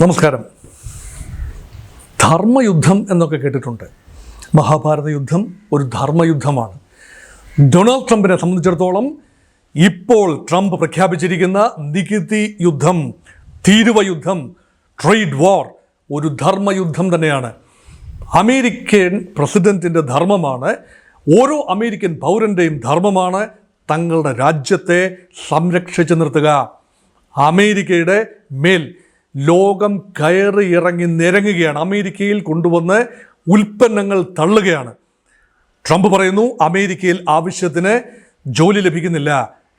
നമസ്കാരം. ധർമ്മയുദ്ധം എന്നൊക്കെ കേട്ടിട്ടുണ്ട്. മഹാഭാരത യുദ്ധം ഒരു ധർമ്മയുദ്ധമാണ്. ഡൊണാൾഡ് ട്രംപിനെ സംബന്ധിച്ചിടത്തോളം ഇപ്പോൾ ട്രംപ് പ്രഖ്യാപിച്ചിരിക്കുന്ന നികുതി യുദ്ധം, തീരുവ യുദ്ധം, ട്രേഡ് വാർ ഒരു ധർമ്മയുദ്ധം തന്നെയാണ്. അമേരിക്കൻ പ്രസിഡന്റിൻ്റെ ധർമ്മമാണ്, ഓരോ അമേരിക്കൻ പൗരൻ്റെയും ധർമ്മമാണ് തങ്ങളുടെ രാജ്യത്തെ സംരക്ഷിച്ചു നിർത്തുക. അമേരിക്കയുടെ മേൽ ലോകം കയറി ഇറങ്ങി നിരങ്ങുകയാണ്. അമേരിക്കയിൽ കൊണ്ടുവന്ന് ഉൽപ്പന്നങ്ങൾ തള്ളുകയാണ്. ട്രംപ് പറയുന്നു അമേരിക്കയിൽ ആവശ്യത്തിന് ജോലി ലഭിക്കുന്നില്ല,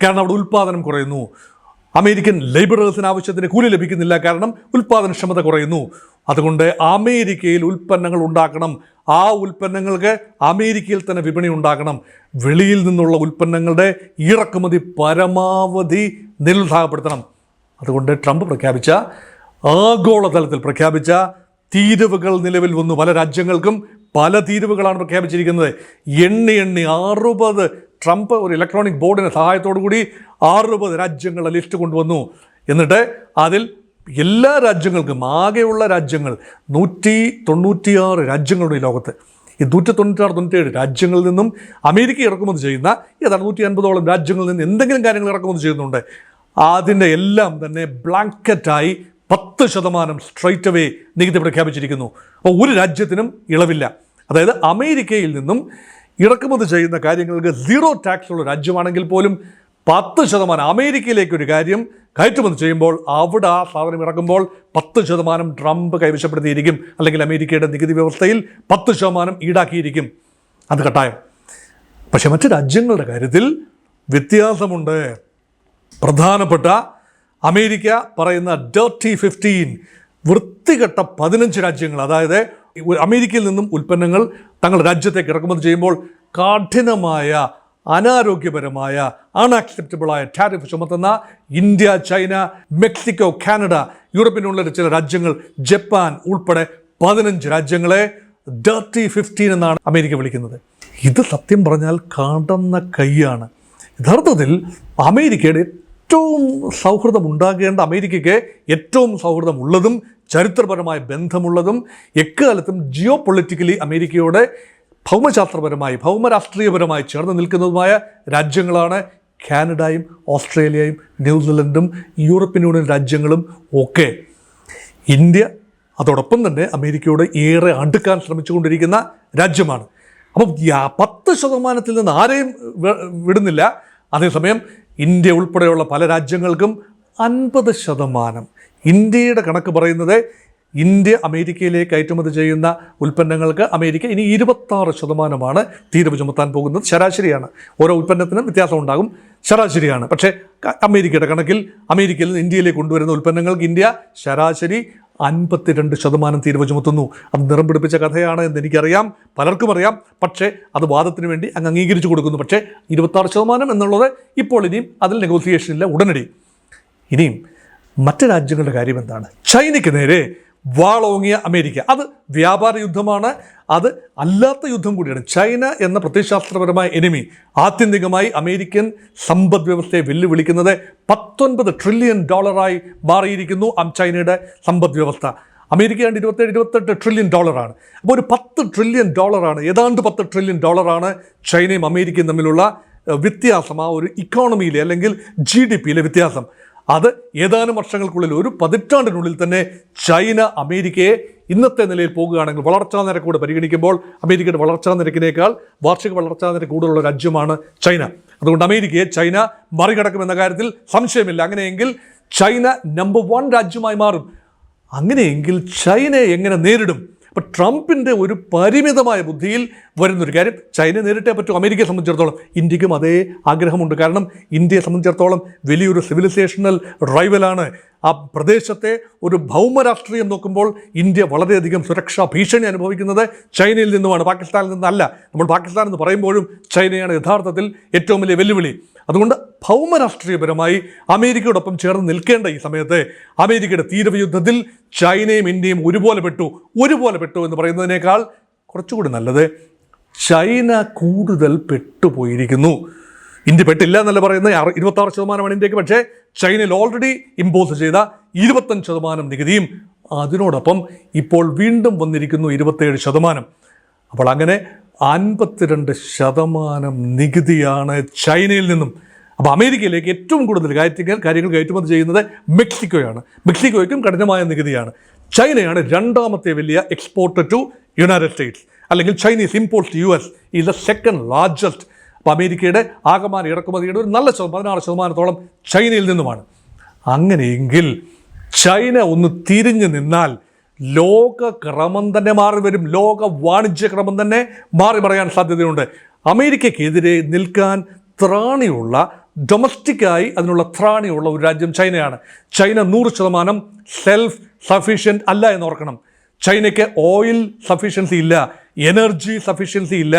കാരണം അവിടെ ഉൽപ്പാദനം കുറയുന്നു. അമേരിക്കൻ ലേബറേഴ്സിന് ആവശ്യത്തിന് കൂലി ലഭിക്കുന്നില്ല, കാരണം ഉൽപ്പാദനക്ഷമത കുറയുന്നു. അതുകൊണ്ട് അമേരിക്കയിൽ ഉൽപ്പന്നങ്ങൾ ഉണ്ടാക്കണം, ആ ഉൽപ്പന്നങ്ങൾക്ക് അമേരിക്കയിൽ തന്നെ വിപണി ഉണ്ടാക്കണം. വെളിയിൽ നിന്നുള്ള ഉൽപ്പന്നങ്ങളുടെ ഇറക്കുമതി പരമാവധി നിരുത്സാഹപ്പെടുത്തണം. അതുകൊണ്ട് ട്രംപ് പ്രഖ്യാപിച്ച, ആഗോളതലത്തിൽ പ്രഖ്യാപിച്ച തീരുവകൾ നിലവിൽ വന്നു. പല രാജ്യങ്ങൾക്കും പല തീരുവകളാണ് പ്രഖ്യാപിച്ചിരിക്കുന്നത്. എണ്ണി 60 ട്രംപ് ഒരു ഇലക്ട്രോണിക് ബോർഡിൻ്റെ സഹായത്തോടു കൂടി 60 രാജ്യങ്ങളുടെ ലിസ്റ്റ് കൊണ്ടുവന്നു. എന്നിട്ട് അതിൽ എല്ലാ രാജ്യങ്ങൾക്കും, ആകെയുള്ള രാജ്യങ്ങൾ 196 രാജ്യങ്ങളുണ്ട് ഈ ലോകത്ത്. ഈ 196-97 രാജ്യങ്ങളിൽ നിന്നും അമേരിക്ക ഇറക്കുമതി ചെയ്യുന്ന ഏതാണ്ട് 150ഓളം രാജ്യങ്ങളിൽ നിന്ന് എന്തെങ്കിലും കാര്യങ്ങൾ ഇറക്കുമതി ചെയ്യുന്നുണ്ട്. അതിൻ്റെ എല്ലാം തന്നെ ബ്ലാങ്കറ്റായി 10% സ്ട്രൈറ്റ് അവേ നികുതി പ്രഖ്യാപിച്ചിരിക്കുന്നു. അപ്പോൾ ഒരു രാജ്യത്തിനും ഇളവില്ല. അതായത് അമേരിക്കയിൽ നിന്നും ഇറക്കുമതി ചെയ്യുന്ന കാര്യങ്ങൾക്ക് 0 ടാക്സ് ഉള്ള രാജ്യമാണെങ്കിൽ പോലും 10% അമേരിക്കയിലേക്ക് ഒരു കാര്യം കയറ്റുമതി ചെയ്യുമ്പോൾ അവിടെ ആ സാധനം ഇറക്കുമ്പോൾ 10% ട്രംപ് കൈവശപ്പെടുത്തിയിരിക്കും, അല്ലെങ്കിൽ അമേരിക്കയുടെ നികുതി വ്യവസ്ഥയിൽ 10% ഈടാക്കിയിരിക്കും. അത് കട്ടായം. പക്ഷെ മറ്റ് രാജ്യങ്ങളുടെ കാര്യത്തിൽ വ്യത്യാസമുണ്ട്. പ്രധാനപ്പെട്ട അമേരിക്ക പറയുന്ന ഡർട്ടി 15, വൃത്തികെട്ട 15 രാജ്യങ്ങൾ, അതായത് അമേരിക്കയിൽ നിന്നും ഉൽപ്പന്നങ്ങൾ തങ്ങളുടെ രാജ്യത്തേക്ക് ഇറക്കുമതി ചെയ്യുമ്പോൾ കഠിനമായ, അനാരോഗ്യപരമായ, അൺആക്സെപ്റ്റബിളായ ടാരിഫ് ചുമത്തുന്ന ഇന്ത്യ, ചൈന, മെക്സിക്കോ, കാനഡ, യൂറോപ്പിനുള്ള ചില രാജ്യങ്ങൾ, ജപ്പാൻ ഉൾപ്പെടെ 15 രാജ്യങ്ങളെ ഡർട്ടി 15 എന്നാണ് അമേരിക്ക വിളിക്കുന്നത്. ഇത് സത്യം പറഞ്ഞാൽ കടന്ന കൈയാണ്. യഥാർത്ഥത്തിൽ അമേരിക്കയുടെ ഏറ്റവും സൗഹൃദം ഉണ്ടാകേണ്ട, അമേരിക്കയ്ക്ക് ഏറ്റവും സൗഹൃദമുള്ളതും ചരിത്രപരമായ ബന്ധമുള്ളതും എക്കാലത്തും ജിയോ പൊളിറ്റിക്കലി അമേരിക്കയോട് ഭൗമശാസ്ത്രപരമായി, ഭൗമരാഷ്ട്രീയപരമായി ചേർന്ന് നിൽക്കുന്നതുമായ രാജ്യങ്ങളാണ് കാനഡയും ഓസ്ട്രേലിയയും ന്യൂസിലൻഡും യൂറോപ്യൻ യൂണിയൻ രാജ്യങ്ങളും ഒക്കെ. ഇന്ത്യ അതോടൊപ്പം തന്നെ അമേരിക്കയോട് ഏറെ അടുക്കാൻ ശ്രമിച്ചുകൊണ്ടിരിക്കുന്ന രാജ്യമാണ്. അപ്പം 10% നിന്ന് ആരെയും വിടുന്നില്ല. അതേസമയം ഇന്ത്യ ഉൾപ്പെടെയുള്ള പല രാജ്യങ്ങൾക്കും 50%. ഇന്ത്യയുടെ കണക്ക് പറയുന്നത് ഇന്ത്യ അമേരിക്കയിലേക്ക് കയറ്റുമതി ചെയ്യുന്ന ഉൽപ്പന്നങ്ങൾക്ക് അമേരിക്ക ഇനി 26% തീരുവ ചുമത്താൻ പോകുന്നത്. ശരാശരിയാണ്, ഓരോ ഉൽപ്പന്നത്തിനും വ്യത്യാസം ഉണ്ടാകും, ശരാശരിയാണ്. പക്ഷേ അമേരിക്കയുടെ കണക്കിൽ അമേരിക്കയിൽ നിന്ന് ഇന്ത്യയിലേക്ക് കൊണ്ടുവരുന്ന ഉൽപ്പന്നങ്ങൾക്ക് ഇന്ത്യ ശരാശരി 52% തീരുവ ചുമത്തുന്നു. അത് നിറം പിടിപ്പിച്ച കഥയാണ് എന്ന് എനിക്കറിയാം, പലർക്കും അറിയാം. പക്ഷേ അത് വാദത്തിന് വേണ്ടി അങ്ങ് അംഗീകരിച്ചു കൊടുക്കുന്നു. പക്ഷേ 26% എന്നുള്ളത് ഇപ്പോൾ ഇനിയും അതിൽ നെഗോസിയേഷനില്ല, ഉടനടി. ഇനിയും മറ്റ് രാജ്യങ്ങളുടെ കാര്യം എന്താണ്? ചൈനയ്ക്ക് നേരെ വാളോങ്ങിയ അമേരിക്ക. അത് വ്യാപാര യുദ്ധമാണ്, അത് അല്ലാത്ത യുദ്ധം കൂടിയാണ്. ചൈന എന്ന പ്രത്യയശാസ്ത്രപരമായ എനിമി ആത്യന്തികമായി അമേരിക്കൻ സമ്പദ് വ്യവസ്ഥയെ വെല്ലുവിളിക്കുന്നത് $19 ട്രില്യൺ മാറിയിരിക്കുന്നു ചൈനയുടെ സമ്പദ് വ്യവസ്ഥ. അമേരിക്ക 27-28 ട്രില്യൺ ഡോളറാണ്. അപ്പോൾ ഒരു $10 ട്രില്യൺ, ഏതാണ്ട് $10 ട്രില്യൺ ചൈനയും അമേരിക്കയും തമ്മിലുള്ള വ്യത്യാസം, ആ ഒരു ഇക്കോണമിയിലെ അല്ലെങ്കിൽ GDP-യിലെ വ്യത്യാസം. അത് ഏതാനും വർഷങ്ങൾക്കുള്ളിൽ, ഒരു പതിറ്റാണ്ടിനുള്ളിൽ തന്നെ ചൈന അമേരിക്കയെ ഇന്നത്തെ നിലയിൽ പോകുകയാണെങ്കിൽ, വളർച്ചാ നിരക്ക് കൂടെ പരിഗണിക്കുമ്പോൾ അമേരിക്കയുടെ വളർച്ചാ നിരക്കിനേക്കാൾ വാർഷിക വളർച്ചാ നിരക്ക് കൂടുതലുള്ള രാജ്യമാണ് ചൈന. അതുകൊണ്ട് അമേരിക്കയെ ചൈന മറികടക്കുമെന്ന കാര്യത്തിൽ സംശയമില്ല. അങ്ങനെയെങ്കിൽ ചൈന നമ്പർ 1 രാജ്യമായി മാറും. അങ്ങനെയെങ്കിൽ ചൈനയെ എങ്ങനെ നേരിടും? അപ്പോൾ ട്രംപിൻ്റെ ഒരു പരിമിതമായ ബുദ്ധിയിൽ വരുന്നൊരു കാര്യം, ചൈന നേരിട്ടേ പറ്റൂ. അമേരിക്കയെ സംബന്ധിച്ചിടത്തോളം ഇന്ത്യക്കും അതേ ആഗ്രഹമുണ്ട്. കാരണം ഇന്ത്യയെ സംബന്ധിച്ചിടത്തോളം വലിയൊരു സിവിലൈസേഷണൽ റൈവലാണ്. ആ പ്രദേശത്തെ ഒരു ഭൗമരാഷ്ട്രീയം നോക്കുമ്പോൾ ഇന്ത്യ വളരെയധികം സുരക്ഷാ ഭീഷണി അനുഭവിക്കുന്നത് ചൈനയിൽ നിന്നുമാണ്, പാകിസ്ഥാനിൽ നിന്നല്ല. നമ്മൾ പാകിസ്ഥാൻ എന്ന് പറയുമ്പോഴും ചൈനയാണ് യഥാർത്ഥത്തിൽ ഏറ്റവും വലിയ വെല്ലുവിളി. അതുകൊണ്ട് ഭൗമരാഷ്ട്രീയപരമായി അമേരിക്കയോടൊപ്പം ചേർന്ന് നിൽക്കേണ്ട ഈ സമയത്ത് അമേരിക്കയുടെ തീരുവ യുദ്ധത്തിൽ ചൈനയും ഇന്ത്യയും ഒരുപോലെ പെട്ടു എന്ന് പറയുന്നതിനേക്കാൾ കുറച്ചുകൂടി നല്ലത് ചൈന കൂടുതൽ പെട്ടുപോയിരിക്കുന്നു. ഇന്ത്യ പെട്ടില്ല എന്നല്ല പറയുന്നത്, 26% ഇന്ത്യക്ക്. പക്ഷേ ചൈനയിൽ ഓൾറെഡി ഇമ്പോസ് ചെയ്ത 25% നികുതിയും അതിനോടൊപ്പം ഇപ്പോൾ വീണ്ടും വന്നിരിക്കുന്നു 27%. അപ്പോൾ അങ്ങനെ 52% നികുതിയാണ് ചൈനയിൽ നിന്നും. അപ്പോൾ അമേരിക്കയിലേക്ക് ഏറ്റവും കൂടുതൽ കാര്യങ്ങൾ കയറ്റുമതി ചെയ്യുന്നത് മെക്സിക്കോയാണ്. മെക്സിക്കോയ്ക്കും കഠിനമായ നികുതിയാണ്. ചൈനയാണ് രണ്ടാമത്തെ വലിയ എക്സ്പോർട്ടർ ടു യുണൈറ്റഡ് സ്റ്റേറ്റ്സ്, അല്ലെങ്കിൽ Chinese imports to US is the second largest. അപ്പോൾ അമേരിക്കയുടെ ആകമാന ഇറക്കുമതിയുടെ ഒരു നല്ല 16% ചൈനയിൽ നിന്നുമാണ്. അങ്ങനെയെങ്കിൽ ചൈന ഒന്ന് തിരിഞ്ഞു നിന്നാൽ ലോക ക്രമം തന്നെ മാറി വരും. ലോക വാണിജ്യ ക്രമം തന്നെ മാറി മറിയാൻ സാധ്യതയുണ്ട്. അമേരിക്കയ്ക്കെതിരെ നിൽക്കാൻ ത്രാണിയുള്ള, ഡൊമസ്റ്റിക്കായി അതിനുള്ള ത്രാണിയുള്ള ഒരു രാജ്യം ചൈനയാണ്. ചൈന 100% സെൽഫ് സഫീഷ്യൻറ്റ് അല്ല എന്ന് ഓർക്കണം. ചൈനയ്ക്ക് ഓയിൽ സഫീഷ്യൻസി ഇല്ല, എനർജി സഫീഷ്യൻസി ഇല്ല.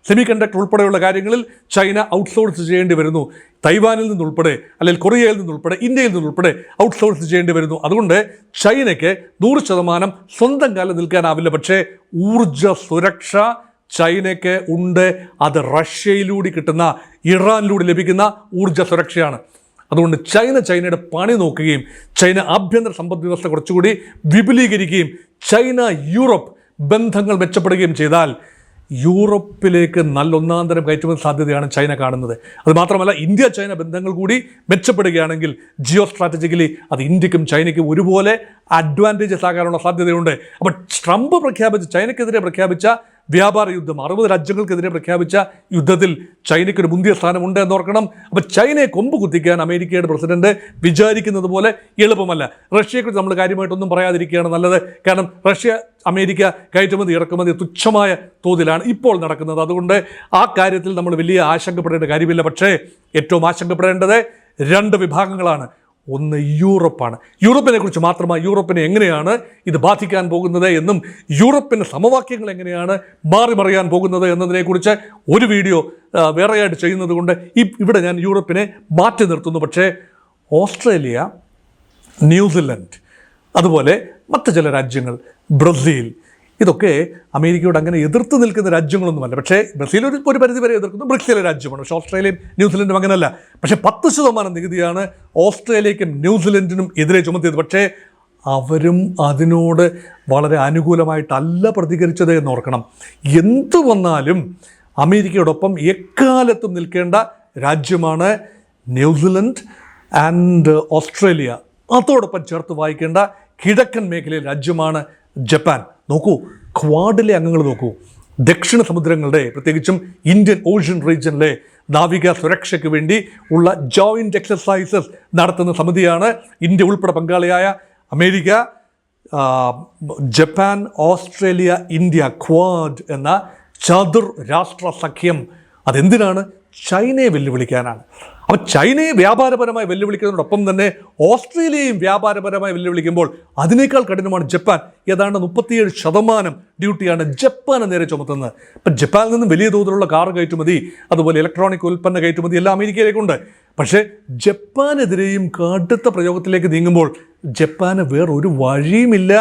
സെമി കണ്ടക്ടർ ഉൾപ്പെടെയുള്ള കാര്യങ്ങളിൽ ചൈന ഔട്ട്സോഴ്സ് ചെയ്യേണ്ടി വരുന്നു. തൈവാനിൽ നിന്നുൾപ്പെടെ, അല്ലെങ്കിൽ കൊറിയയിൽ നിന്നുൾപ്പെടെ, ഇന്ത്യയിൽ നിന്നുൾപ്പെടെ ഔട്ട്സോഴ്സ് ചെയ്യേണ്ടി വരുന്നു. അതുകൊണ്ട് ചൈനയ്ക്ക് 100% സ്വന്തം കാലം നിൽക്കാനാവില്ല. പക്ഷേ ഊർജ സുരക്ഷ ചൈനയ്ക്ക് ഉണ്ട്. അത് റഷ്യയിലൂടെ കിട്ടുന്ന, ഇറാനിലൂടെ ലഭിക്കുന്ന ഊർജ സുരക്ഷയാണ്. അതുകൊണ്ട് ചൈനയുടെ പണി നോക്കുകയും ചൈന ആഭ്യന്തര സമ്പദ് വ്യവസ്ഥ കുറച്ചുകൂടി വിപുലീകരിക്കുകയും ചൈന യൂറോപ്പ് ബന്ധങ്ങൾ മെച്ചപ്പെടുകയും ചെയ്താൽ യൂറോപ്പിലേക്ക് നല്ല ഒന്നാന്തരം കയറ്റുമതി സാധ്യതയാണ് ചൈന കാണുന്നത്. അതുമാത്രമല്ല, ഇന്ത്യ ചൈന ബന്ധങ്ങൾ കൂടി മെച്ചപ്പെടുകയാണെങ്കിൽ ജിയോ സ്ട്രാറ്റജിക്കലി അത് ഇന്ത്യക്കും ചൈനയ്ക്കും ഒരുപോലെ അഡ്വാൻറ്റേജസ് ആകാനുള്ള സാധ്യതയുണ്ട്. അപ്പോൾ ട്രംപ് ചൈനയ്ക്കെതിരെ പ്രഖ്യാപിച്ച വ്യാപാര യുദ്ധം, 60 രാജ്യങ്ങൾക്കെതിരെ പ്രഖ്യാപിച്ച യുദ്ധത്തിൽ ചൈനയ്ക്കൊരു മുന്തിയ സ്ഥാനമുണ്ട് എന്നോർക്കണം. അപ്പോൾ ചൈനയെ കൊമ്പ് കുത്തിക്കാൻ അമേരിക്കയുടെ പ്രസിഡന്റ് വിചാരിക്കുന്നത് പോലെ എളുപ്പമല്ല. റഷ്യയെക്കുറിച്ച് നമ്മൾ കാര്യമായിട്ടൊന്നും പറയാതിരിക്കുകയാണ് നല്ലത്. കാരണം റഷ്യ അമേരിക്ക കയറ്റുമതി ഇറക്കുമതി തുച്ഛമായ തോതിലാണ് ഇപ്പോൾ നടക്കുന്നത്. അതുകൊണ്ട് ആ കാര്യത്തിൽ നമ്മൾ വലിയ ആശങ്കപ്പെടേണ്ട കാര്യമില്ല. പക്ഷേ ഏറ്റവും ആശങ്കപ്പെടേണ്ടത് 2 വിഭാഗങ്ങളാണ്. ഒന്ന് യൂറോപ്പാണ്. യൂറോപ്പിനെ കുറിച്ച് മാത്രമായി, യൂറോപ്പിനെ എങ്ങനെയാണ് ഇത് ബാധിക്കാൻ പോകുന്നത് എന്നും യൂറോപ്പിൻ്റെ സമവാക്യങ്ങൾ എങ്ങനെയാണ് മാറി മറിയാൻ പോകുന്നത് എന്നതിനെക്കുറിച്ച് ഒരു വീഡിയോ വേറെയായിട്ട് ചെയ്യുന്നത് കൊണ്ട് ഇവിടെ ഞാൻ യൂറോപ്പിനെ മാറ്റി നിർത്തുന്നു. പക്ഷേ ഓസ്ട്രേലിയ, ന്യൂസിലൻഡ്, അതുപോലെ മറ്റ് ചില രാജ്യങ്ങൾ, ബ്രസീൽ, ഇതൊക്കെ അമേരിക്കയോട് അങ്ങനെ എതിർത്ത് നിൽക്കുന്ന രാജ്യങ്ങളൊന്നുമല്ല. പക്ഷേ ബ്രസീൽ ഒരു പരിധിവരെ എതിർക്കുന്നു, ബ്രിക്സിലെ രാജ്യമാണ്. പക്ഷേ ഓസ്ട്രേലിയയും ന്യൂസിലൻഡും അങ്ങനെയല്ല. പക്ഷേ 10% നികുതിയാണ് ഓസ്ട്രേലിയയ്ക്കും ന്യൂസിലൻഡിനും എതിരെ ചുമത്തിയത്. പക്ഷേ അവരും അതിനോട് വളരെ അനുകൂലമായിട്ടല്ല പ്രതികരിച്ചത് എന്നോർക്കണം. എന്തു വന്നാലും അമേരിക്കയോടൊപ്പം എക്കാലത്തും നിൽക്കേണ്ട രാജ്യമാണ് ന്യൂസിലൻഡ് ആൻഡ് ഓസ്ട്രേലിയ. അതോടൊപ്പം ചേർത്ത് വായിക്കേണ്ട കിഴക്കൻ മേഖലയിലെ രാജ്യമാണ് ജപ്പാൻ. നോക്കൂ, ക്വാഡിലെ അംഗങ്ങൾ നോക്കൂ. ദക്ഷിണ സമുദ്രങ്ങളുടെ, പ്രത്യേകിച്ചും ഇന്ത്യൻ ഓഷ്യൻ റീജിയനിലെ നാവിക സുരക്ഷയ്ക്ക് വേണ്ടി ഉള്ള ജോയിൻറ്റ് എക്സസൈസസ് നടത്തുന്ന സമിതിയാണ്. ഇന്ത്യ ഉൾപ്പെടെ പങ്കാളിയായ America, Japan, Australia, India, quad എന്ന ചതുർ രാഷ്ട്ര സഖ്യം. അതെന്തിനാണ്? ചൈനയെ വെല്ലുവിളിക്കാനാണ്. അപ്പോൾ ചൈനയെ വ്യാപാരപരമായി വെല്ലുവിളിക്കുന്നതിനോടൊപ്പം തന്നെ ഓസ്ട്രേലിയയും വ്യാപാരപരമായി വെല്ലുവിളിക്കുമ്പോൾ അതിനേക്കാൾ കഠിനമാണ് ജപ്പാൻ. ഏതാണ്ട് 37% ഡ്യൂട്ടിയാണ് ജപ്പാന് നേരെ ചുമത്തുന്നത്. ഇപ്പം ജപ്പാനിൽ നിന്നും വലിയ തോതിലുള്ള കാർ കയറ്റുമതി, അതുപോലെ ഇലക്ട്രോണിക് ഉൽപ്പന്ന കയറ്റുമതി എല്ലാം അമേരിക്കയിലേക്കുണ്ട്. പക്ഷേ ജപ്പാനെതിരെയും കടുത്ത പ്രയോഗത്തിലേക്ക് നീങ്ങുമ്പോൾ ജപ്പാന് വേറൊരു വഴിയുമില്ല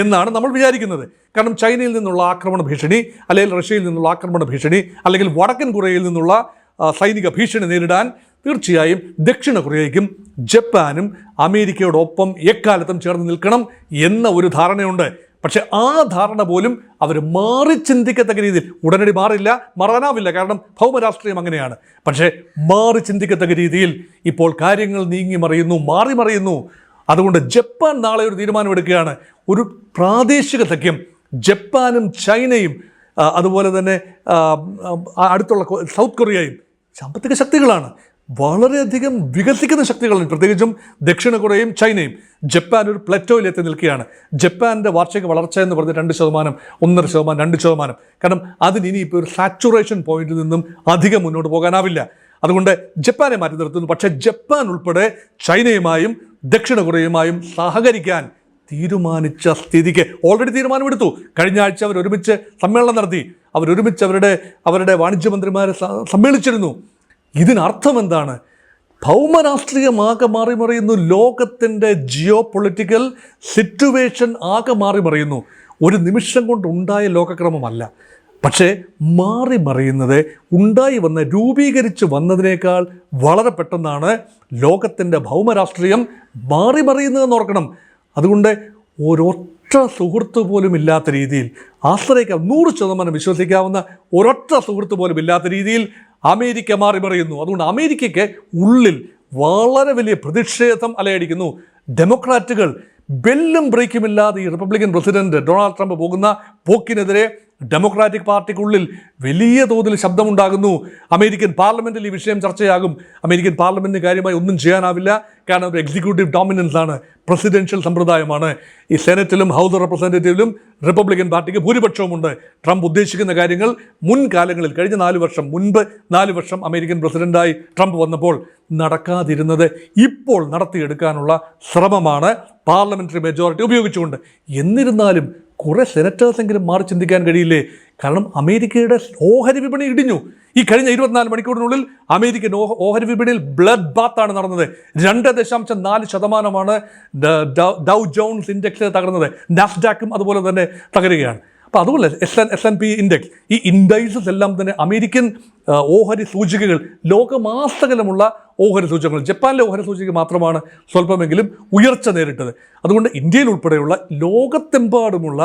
എന്നാണ് നമ്മൾ വിചാരിക്കുന്നത്. കാരണം ചൈനയിൽ നിന്നുള്ള ആക്രമണ ഭീഷണി, അല്ലെങ്കിൽ റഷ്യയിൽ നിന്നുള്ള ആക്രമണ ഭീഷണി, അല്ലെങ്കിൽ വടക്കൻ കൊറിയയിൽ നിന്നുള്ള സൈനിക ഭീഷണി നേരിടാൻ തീർച്ചയായും ദക്ഷിണ കൊറിയയ്ക്കും ജപ്പാനും അമേരിക്കയോടൊപ്പം എക്കാലത്തും ചേർന്ന് നിൽക്കണം എന്ന ഒരു ധാരണയുണ്ട്. പക്ഷെ ആ ധാരണ പോലും അവർ മാറി ചിന്തിക്കത്തക്ക രീതിയിൽ, ഉടനടി മാറാനാവില്ല, കാരണം ഭൗമരാഷ്ട്രീയം അങ്ങനെയാണ്. പക്ഷേ മാറി ചിന്തിക്കത്തക്ക രീതിയിൽ ഇപ്പോൾ കാര്യങ്ങൾ മാറി മറിയുന്നു. അതുകൊണ്ട് ജപ്പാൻ നാളെ ഒരു തീരുമാനമെടുക്കുകയാണ്. ഒരു പ്രാദേശിക സഖ്യം, ജപ്പാനും ചൈനയും അതുപോലെ തന്നെ അടുത്തുള്ള സൗത്ത് കൊറിയയും സാമ്പത്തിക ശക്തികളാണ്, വളരെയധികം വികസിക്കുന്ന ശക്തികളാണ്. പ്രത്യേകിച്ചും ദക്ഷിണ കൊറിയയും ചൈനയും. ജപ്പാൻ ഒരു പ്ലറ്റോയിലെത്തി നിൽക്കുകയാണ്. ജപ്പാൻ്റെ വാർഷിക വളർച്ച എന്ന് പറഞ്ഞ് 2%, 1.5%, 2%. കാരണം അതിന് ഇനിയിപ്പോൾ ഒരു സാച്ചുറേഷൻ പോയിന്റിൽ നിന്നും അധികം മുന്നോട്ട് പോകാനാവില്ല. അതുകൊണ്ട് ജപ്പാനെ മാറ്റി നിർത്തുന്നു. പക്ഷേ ജപ്പാൻ ഉൾപ്പെടെ ചൈനയുമായും ദക്ഷിണ കൊറിയയുമായും സഹകരിക്കാൻ തീരുമാനിച്ച സ്ഥിതിക്ക് ഓൾറെഡി തീരുമാനമെടുത്തു. കഴിഞ്ഞ ആഴ്ച അവരൊരുമിച്ച് സമ്മേളനം നടത്തി. അവരൊരുമിച്ച് അവരുടെ വാണിജ്യമന്ത്രിമാരെ സമ്മേളിച്ചിരുന്നു. ഇതിനർത്ഥം എന്താണ്? ഭൗമരാഷ്ട്രീയമാകെ മാറി മറിയുന്നു. ലോകത്തിൻ്റെ ജിയോ പൊളിറ്റിക്കൽ സിറ്റുവേഷൻ ആകെ മാറി മറിയുന്നു. ഒരു നിമിഷം കൊണ്ടുണ്ടായ ലോകക്രമമല്ല. പക്ഷേ മാറി മറിയുന്നത് രൂപീകരിച്ച് വന്നതിനേക്കാൾ വളരെ പെട്ടെന്നാണ് ലോകത്തിൻ്റെ ഭൗമരാഷ്ട്രീയം മാറി മറിയുന്നതെന്ന് ഓർക്കണം. അതുകൊണ്ട് ഒരൊറ്റ സുഹൃത്ത് പോലും ഇല്ലാത്ത രീതിയിൽ ആശ്രയിക്കാം 100% വിശ്വസിക്കാവുന്ന ഒരൊറ്റ സുഹൃത്ത് പോലും ഇല്ലാത്ത രീതിയിൽ അമേരിക്ക മാറി മറിയുന്നു. അതുകൊണ്ട് അമേരിക്കയ്ക്ക് ഉള്ളിൽ വളരെ വലിയ പ്രതിഷേധം അലയടിക്കുന്നു. ഡെമോക്രാറ്റുകൾ ബെല്ലും ബ്രേക്കുമില്ലാതെ ഈ റിപ്പബ്ലിക്കൻ പ്രസിഡന്റ് ഡൊണാൾഡ് ട്രംപ് പോകുന്ന പോക്കിനെതിരെ ഡെമോക്രാറ്റിക് പാർട്ടിക്കുള്ളിൽ വലിയ തോതിൽ ശബ്ദമുണ്ടാകുന്നു. അമേരിക്കൻ പാർലമെൻറ്റിൽ ഈ വിഷയം ചർച്ചയാകും. അമേരിക്കൻ പാർലമെൻറ്റിന് കാര്യമായി ഒന്നും ചെയ്യാനാവില്ല. കാരണം ഒരു എക്സിക്യൂട്ടീവ് ഡോമിനൻസ് ആണ്, പ്രസിഡൻഷ്യൽ സമ്പ്രദായമാണ്. ഈ സെനറ്റിലും ഹൗസ് ഓഫ് റെപ്രസെൻറ്റേറ്റീവിലും റിപ്പബ്ലിക്കൻ പാർട്ടിക്ക് ഭൂരിപക്ഷവുമുണ്ട്. ട്രംപ് ഉദ്ദേശിക്കുന്ന കാര്യങ്ങൾ മുൻകാലങ്ങളിൽ കഴിഞ്ഞ 4 വർഷം അമേരിക്കൻ പ്രസിഡന്റായി ട്രംപ് വന്നപ്പോൾ നടക്കാതിരുന്നത് ഇപ്പോൾ നടത്തിയെടുക്കാനുള്ള ശ്രമമാണ് പാർലമെൻ്ററി മെജോറിറ്റി ഉപയോഗിച്ചുകൊണ്ട്. എന്നിരുന്നാലും കുറേ സെനറ്റേഴ്സെങ്കിലും മാറി ചിന്തിക്കാൻ കഴിയില്ലേ? കാരണം അമേരിക്കയുടെ ഓഹരി വിപണി ഇടിഞ്ഞു. ഈ കഴിഞ്ഞ 24 മണിക്കൂറിനുള്ളിൽ അമേരിക്കൻ ഓഹരി വിപണിയിൽ ബ്ലഡ് ബാത്താണ് നടന്നത്. 2.4% ഡൗ ജോൺസ് ഇൻഡെക്സ് തകർന്നത്. നാസ്ഡാക്കും അതുപോലെ തന്നെ തകരുകയാണ്. അപ്പോൾ അതുപോലെ S&P ഇൻഡെക്സ്, ഈ ഇൻഡൈസസ് എല്ലാം തന്നെ അമേരിക്കൻ ഓഹരി സൂചികകൾ, ലോകമാസകലമുള്ള ഓഹരി സൂചകങ്ങൾ, ജപ്പാനിലെ ഓഹരി സൂചിക മാത്രമാണ് സ്വല്പമെങ്കിലും ഉയർച്ച നേരിട്ടത്. അതുകൊണ്ട് ഇന്ത്യയിൽ ഉൾപ്പെടെയുള്ള ലോകത്തെമ്പാടുമുള്ള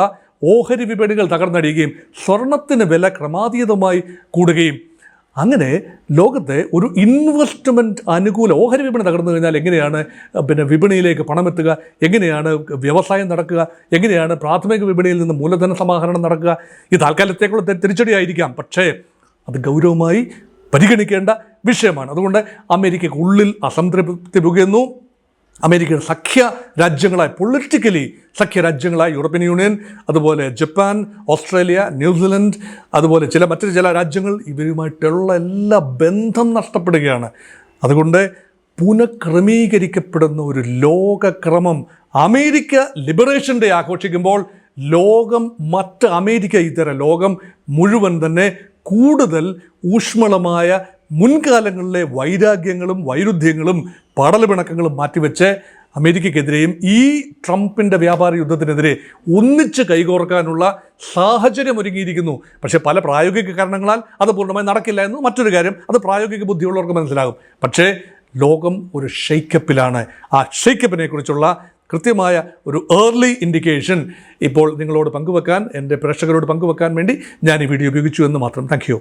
ഓഹരി വിപണികൾ തകർന്നടിയുകയും സ്വർണത്തിന് വില ക്രമാതീതമായി കൂടുകയും, അങ്ങനെ ലോകത്തെ ഒരു ഇൻവെസ്റ്റ്മെൻറ്റ് അനുകൂല ഓഹരി വിപണി തകർന്നു കഴിഞ്ഞാൽ എങ്ങനെയാണ് വിപണിയിലേക്ക് പണമെത്തുക, എങ്ങനെയാണ് വ്യവസായം നടക്കുക, എങ്ങനെയാണ് പ്രാഥമിക വിപണിയിൽ നിന്ന് മൂലധന സമാഹരണം നടക്കുക? ഈ താൽക്കാലത്തേക്കുള്ള തിരിച്ചടിയായിരിക്കാം, പക്ഷേ അത് ഗൗരവമായി പരിഗണിക്കേണ്ട വിഷയമാണ്. അതുകൊണ്ട് അമേരിക്കയ്ക്ക് ഉള്ളിൽ അസംതൃപ്തി പുകയുന്നു. അമേരിക്കയുടെ സഖ്യ രാജ്യങ്ങളായി, പൊളിറ്റിക്കലി സഖ്യ രാജ്യങ്ങളായി യൂറോപ്യൻ യൂണിയൻ, അതുപോലെ ജപ്പാൻ, ഓസ്ട്രേലിയ, ന്യൂസിലൻഡ്, അതുപോലെ മറ്റു ചില രാജ്യങ്ങൾ, ഇവരുമായിട്ടുള്ള എല്ലാ ബന്ധം നഷ്ടപ്പെടുകയാണ്. അതുകൊണ്ട് പുനഃക്രമീകരിക്കപ്പെടുന്ന ഒരു ലോകക്രമം, അമേരിക്ക ലിബറേഷൻ ഡേ ആഘോഷിക്കുമ്പോൾ ലോകം ലോകം മുഴുവൻ തന്നെ കൂടുതൽ ഊഷ്മളമായ മുൻകാലങ്ങളിലെ വൈരാഗ്യങ്ങളും വൈരുദ്ധ്യങ്ങളും പടലപിണക്കങ്ങളും മാറ്റിവെച്ച് അമേരിക്കയ്ക്കെതിരെയും ഈ ട്രംപിൻ്റെ വ്യാപാര യുദ്ധത്തിനെതിരെ ഒന്നിച്ച് കൈകോർക്കാനുള്ള സാഹചര്യം ഒരുങ്ങിയിരിക്കുന്നു. പക്ഷേ പല പ്രായോഗിക കാരണങ്ങളാൽ അത് പൂർണ്ണമായി നടക്കില്ല എന്ന് മറ്റൊരു കാര്യം, അത് പ്രായോഗിക ബുദ്ധിയുള്ളവർക്ക് മനസ്സിലാകും. പക്ഷേ ലോകം ഒരു ഷെയ്ക്കപ്പിലാണ്. ആ ഷെയ്ക്കപ്പിനെ കുറിച്ചുള്ള കൃത്യമായ ഒരു ഏർലി ഇൻഡിക്കേഷൻ ഇപ്പോൾ നിങ്ങളോട് പങ്കുവെക്കാൻ, എൻ്റെ പ്രേക്ഷകരോട് പങ്കുവെക്കാൻ വേണ്ടി ഞാൻ ഈ വീഡിയോ ഉപയോഗിച്ചു എന്ന് മാത്രം. Thank you.